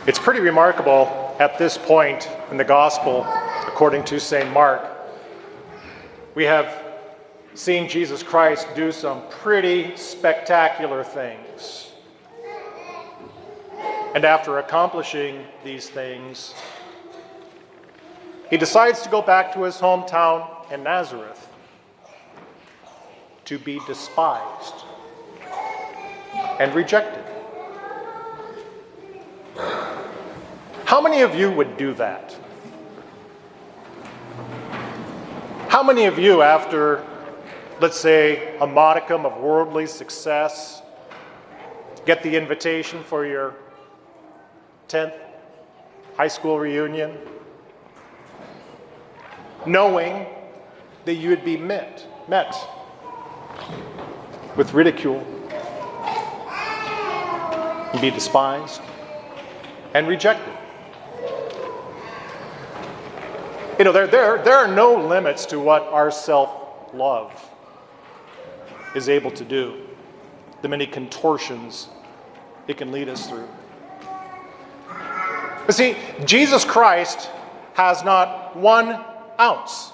It's pretty remarkable at this point in the gospel, according to St. Mark, we have seen Jesus Christ do some pretty spectacular things. And after accomplishing these things, he decides to go back to his hometown in Nazareth to be despised and rejected. How many of you would do that? How many of you, after, let's say, a modicum of worldly success, get the invitation for your 10th high school reunion, knowing that you would be met with ridicule, and be despised and rejected? You know, there are no limits to what our self-love is able to do, the many contortions it can lead us through. But see, Jesus Christ has not 1 ounce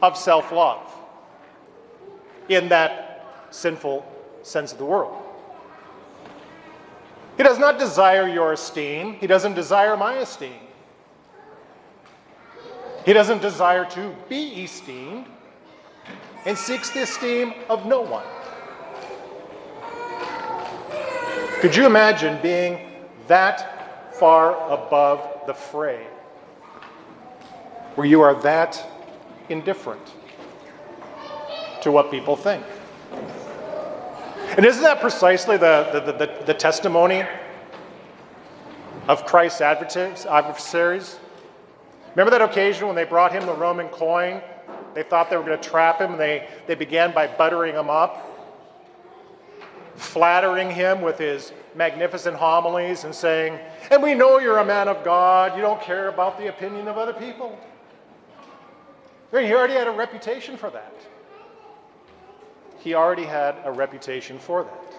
of self-love in that sinful sense of the world. He does not desire your esteem. He doesn't desire my esteem. He doesn't desire to be esteemed and seeks the esteem of no one. Could you imagine being that far above the fray, where you are that indifferent to what people think? And isn't that precisely the testimony of Christ's adversaries? Remember that occasion when they brought him the Roman coin? They thought they were going to trap him, and they began by buttering him up, flattering him with his magnificent homilies and saying, "And we know you're a man of God. You don't care about the opinion of other people." I mean, he already had a reputation for that. He already had a reputation for that.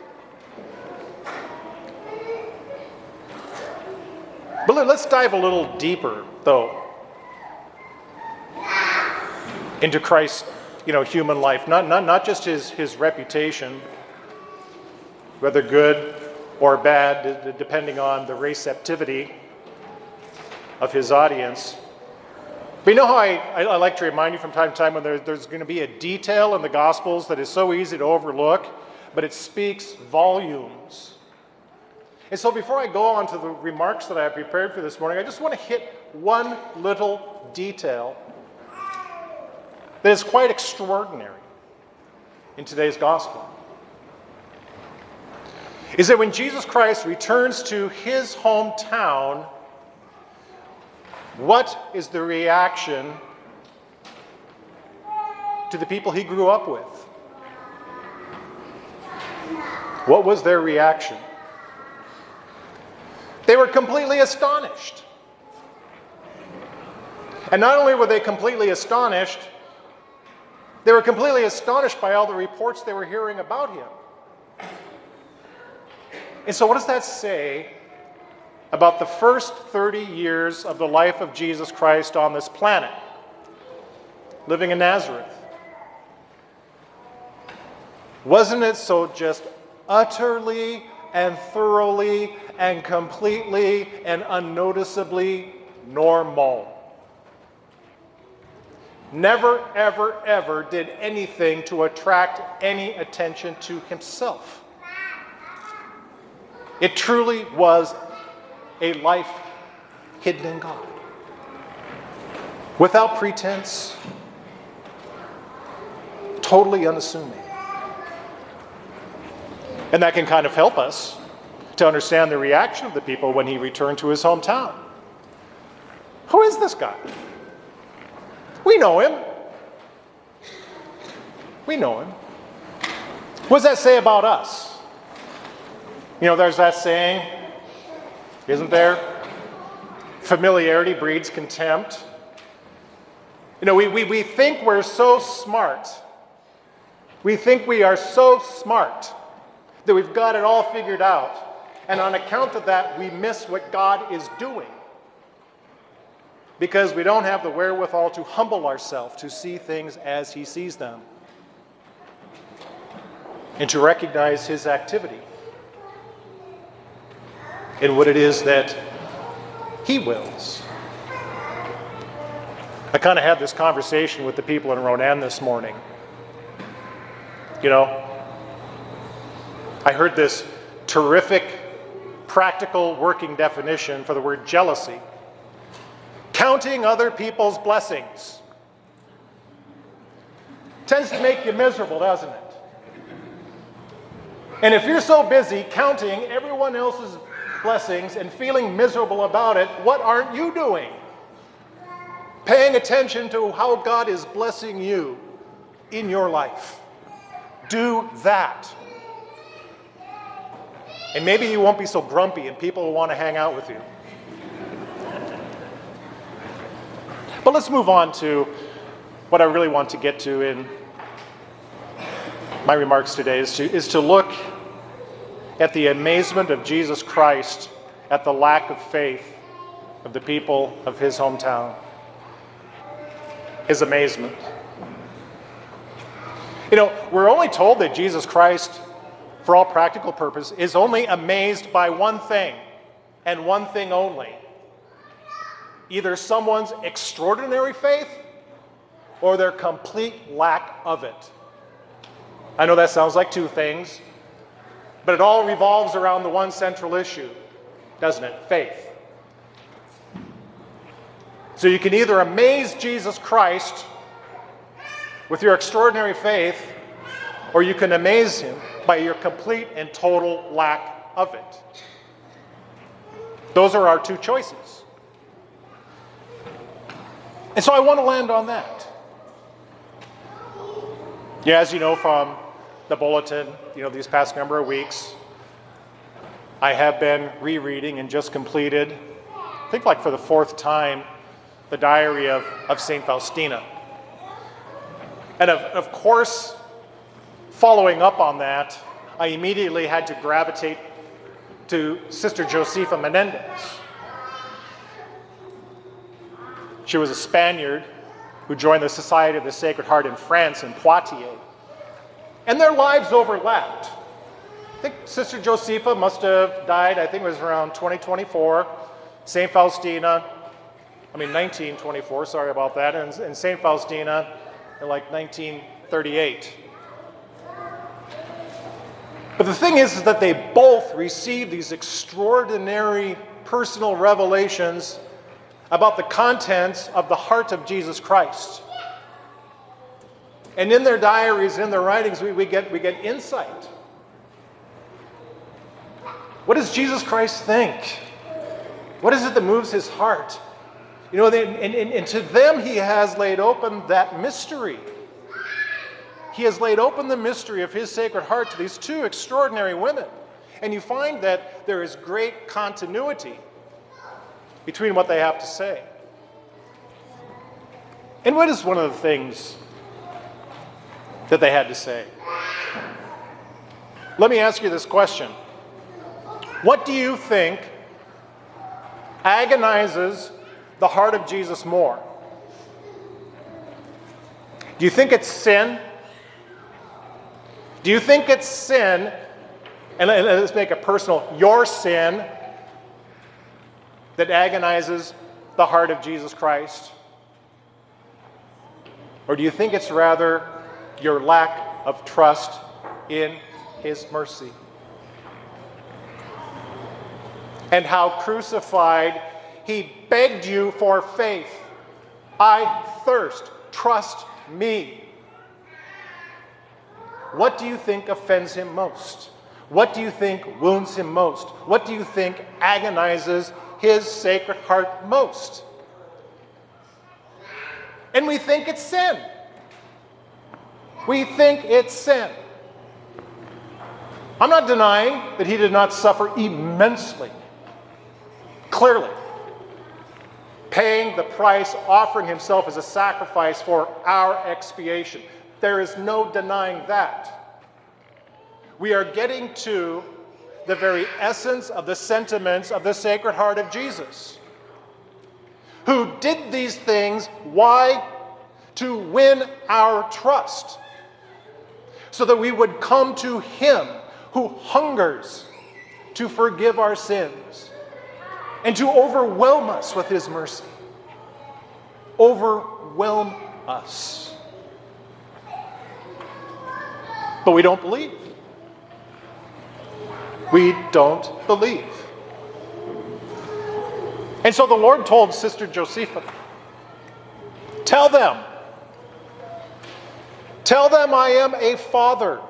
But let's dive a little deeper, though, into Christ's, human life. Not just his reputation, whether good or bad, depending on the receptivity of his audience. But you know how I like to remind you from time to time when there's going to be a detail in the Gospels that is so easy to overlook, but it speaks volumes. And so before I go on to the remarks that I have prepared for this morning, I just want to hit one little detail that is quite extraordinary in today's Gospel. Is that when Jesus Christ returns to his hometown, what is the reaction to the people he grew up with? What was their reaction? They were completely astonished. And not only were they completely astonished, they were completely astonished by all the reports they were hearing about him. And so what does that say about the first 30 years of the life of Jesus Christ on this planet, living in Nazareth? Wasn't it so just utterly and thoroughly and completely and unnoticeably normal? Never, ever, ever did anything to attract any attention to himself. It truly was a life hidden in God, without pretense, totally unassuming. And that can kind of help us to understand the reaction of the people when he returned to his hometown. Who is this guy? We know him. We know him. What does that say about us? There's that saying, isn't there? Familiarity breeds contempt. We think we're so smart. We think we are so smart that we've got it all figured out. And on account of that, we miss what God is doing because we don't have the wherewithal to humble ourselves, to see things as he sees them, and to recognize his activity in what it is that he wills. I kind of had this conversation with the people in Ronan this morning. You know, I heard this terrific, practical working definition for the word jealousy. Counting other people's blessings. Tends to make you miserable, doesn't it? And if you're so busy counting everyone else's blessings and feeling miserable about it, what aren't you doing? Paying attention to how God is blessing you in your life. Do that. And maybe you won't be so grumpy and people will want to hang out with you. But let's move on to what I really want to get to in my remarks today is to look at the amazement of Jesus Christ at the lack of faith of the people of his hometown. His amazement. You know, we're only told that Jesus Christ, for all practical purposes, is only amazed by one thing, and one thing only. Either someone's extraordinary faith or their complete lack of it. I know that sounds like two things, but it all revolves around the one central issue, doesn't it? Faith. So you can either amaze Jesus Christ with your extraordinary faith, or you can amaze him by your complete and total lack of it. Those are our two choices. And so I want to land on that. Yeah, as you know from the bulletin, these past number of weeks, I have been rereading and just completed, I think like for the fourth time, the diary of St. Faustina. And of course, following up on that, I immediately had to gravitate to Sister Josefa Menendez. She was a Spaniard who joined the Society of the Sacred Heart in France, in Poitiers. And their lives overlapped. I think Sister Josefa must have died, I think it was around 2024. St. Faustina, 1924, sorry about that. And St. Faustina in like 1938. But the thing is that they both received these extraordinary personal revelations about the contents of the heart of Jesus Christ. And in their diaries, in their writings, we get insight. What does Jesus Christ think? What is it that moves his heart? And to them he has laid open that mystery. He has laid open the mystery of his Sacred Heart to these two extraordinary women. And you find that there is great continuity between what they have to say. And what is one of the things that they had to say? Let me ask you this question. What do you think agonizes the heart of Jesus more? Do you think it's sin? Do you think it's sin, and let's make it personal, your sin that agonizes the heart of Jesus Christ? Or do you think it's rather your lack of trust in his mercy? And how crucified he begged you for faith. I thirst, trust me. What do you think offends him most? What do you think wounds him most? What do you think agonizes his Sacred Heart most? And we think it's sin. We think it's sin. I'm not denying that he did not suffer immensely. Clearly. Paying the price, offering himself as a sacrifice for our expiation. There is no denying that. We are getting to the very essence of the sentiments of the Sacred Heart of Jesus, who did these things. Why? To win our trust, so that we would come to him who hungers to forgive our sins and to overwhelm us with his mercy. Overwhelm us. But we don't believe. We don't believe. And so the Lord told Sister Josephine, tell them I am a father.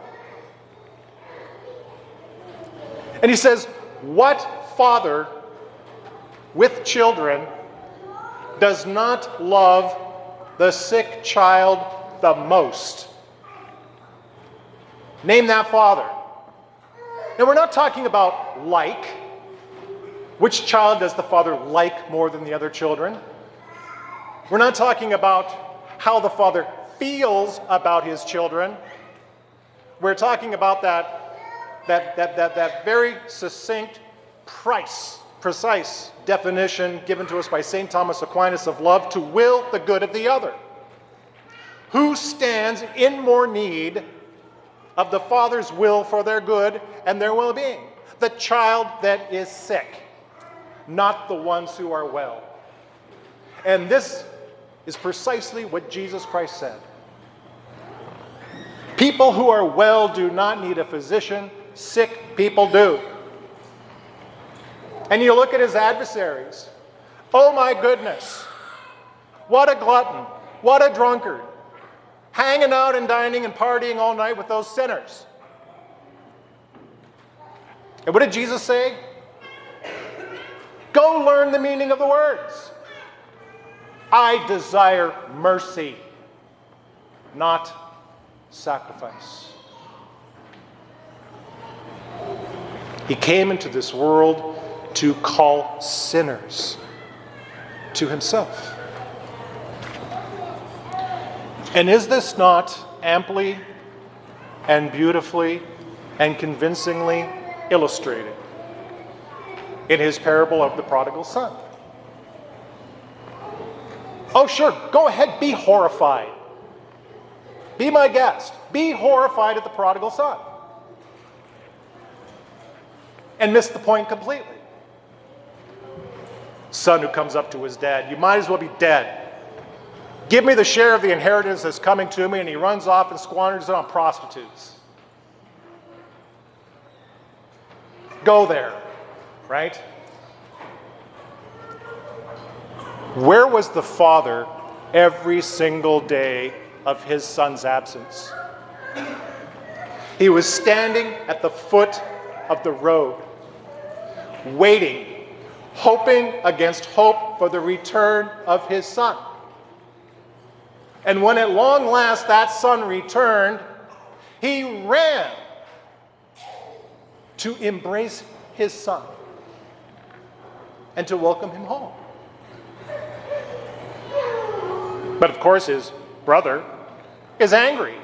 And he says, what father with children does not love the sick child the most? Name that father. Now, we're not talking about like. Which child does the father like more than the other children? We're not talking about how the father feels about his children. We're talking about that very succinct, precise definition given to us by St. Thomas Aquinas of love: to will the good of the other. Who stands in more need of the Father's will for their good and their well-being? The child that is sick, not the ones who are well. And this is precisely what Jesus Christ said. People who are well do not need a physician, sick people do. And you look at his adversaries. Oh my goodness, what a glutton, what a drunkard, hanging out and dining and partying all night with those sinners. And what did Jesus say? Go learn the meaning of the words. I desire mercy, not sacrifice. He came into this world to call sinners to himself. And is this not amply and beautifully and convincingly illustrated in his parable of the prodigal son? Oh, sure, go ahead, be horrified. Be my guest. Be horrified at the prodigal son. And miss the point completely. Son who comes up to his dad, you might as well be dead. Give me the share of the inheritance that's coming to me, and he runs off and squanders it on prostitutes. Go there, right? Where was the father every single day of his son's absence? He was standing at the foot of the road, waiting, hoping against hope for the return of his son. And when at long last that son returned, he ran to embrace his son and to welcome him home. But of course, his brother is angry.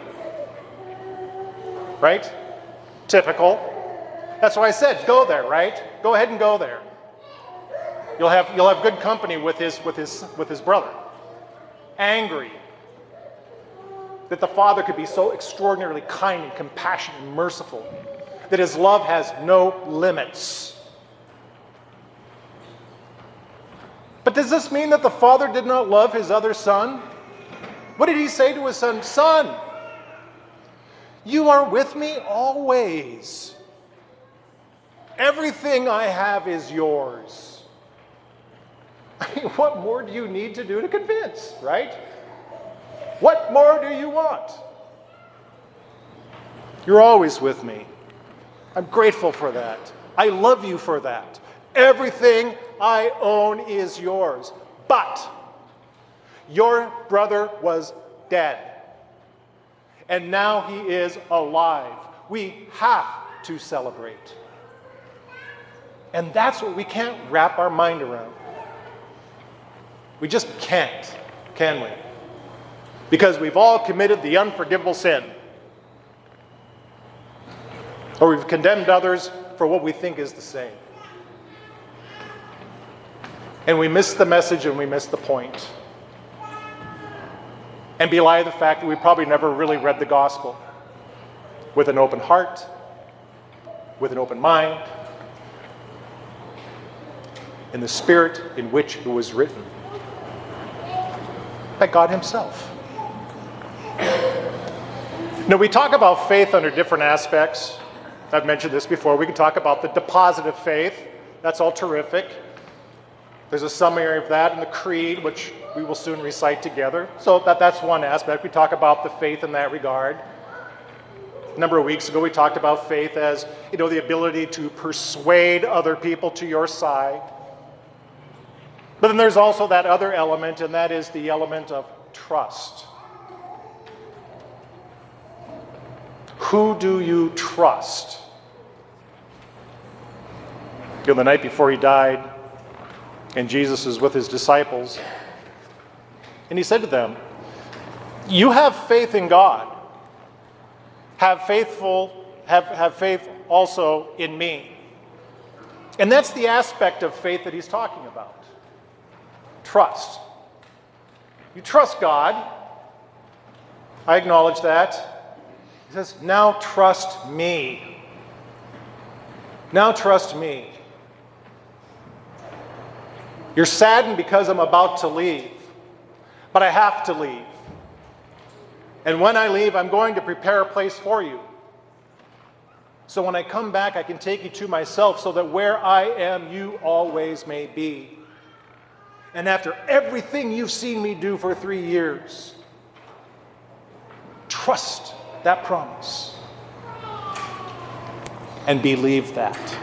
Right? Typical. That's why I said, go there, right? Go ahead and go there. You'll have good company with his brother. Angry that the father could be so extraordinarily kind and compassionate and merciful, that his love has no limits. But does this mean that the father did not love his other son? What did he say to his son? Son, you are with me always. Everything I have is yours. I mean, what more do you need to do to convince, right? What more do you want? You're always with me. I'm grateful for that. I love you for that. Everything I own is yours. But your brother was dead, and now he is alive. We have to celebrate. And that's what we can't wrap our mind around. We just can't, can we? Because we've all committed the unforgivable sin. Or we've condemned others for what we think is the same. And we miss the message and we miss the point. And belie the fact that we probably never really read the gospel with an open heart, with an open mind, in the spirit in which it was written by God himself. Now, we talk about faith under different aspects. I've mentioned this before. We can talk about the deposit of faith. That's all terrific. There's a summary of that in the Creed, which we will soon recite together. So that's one aspect. We talk about the faith in that regard. A number of weeks ago, we talked about faith as, the ability to persuade other people to your side. But then there's also that other element, and that is the element of trust. Who do you trust? The night before he died, and Jesus is with his disciples, and he said to them, you have faith in God. Have faith also in me. And that's the aspect of faith that he's talking about. Trust. You trust God. I acknowledge that. He says, now trust me. Now trust me. You're saddened because I'm about to leave, but I have to leave. And when I leave, I'm going to prepare a place for you. So when I come back, I can take you to myself so that where I am, you always may be. And after everything you've seen me do for 3 years, trust that promise and believe that.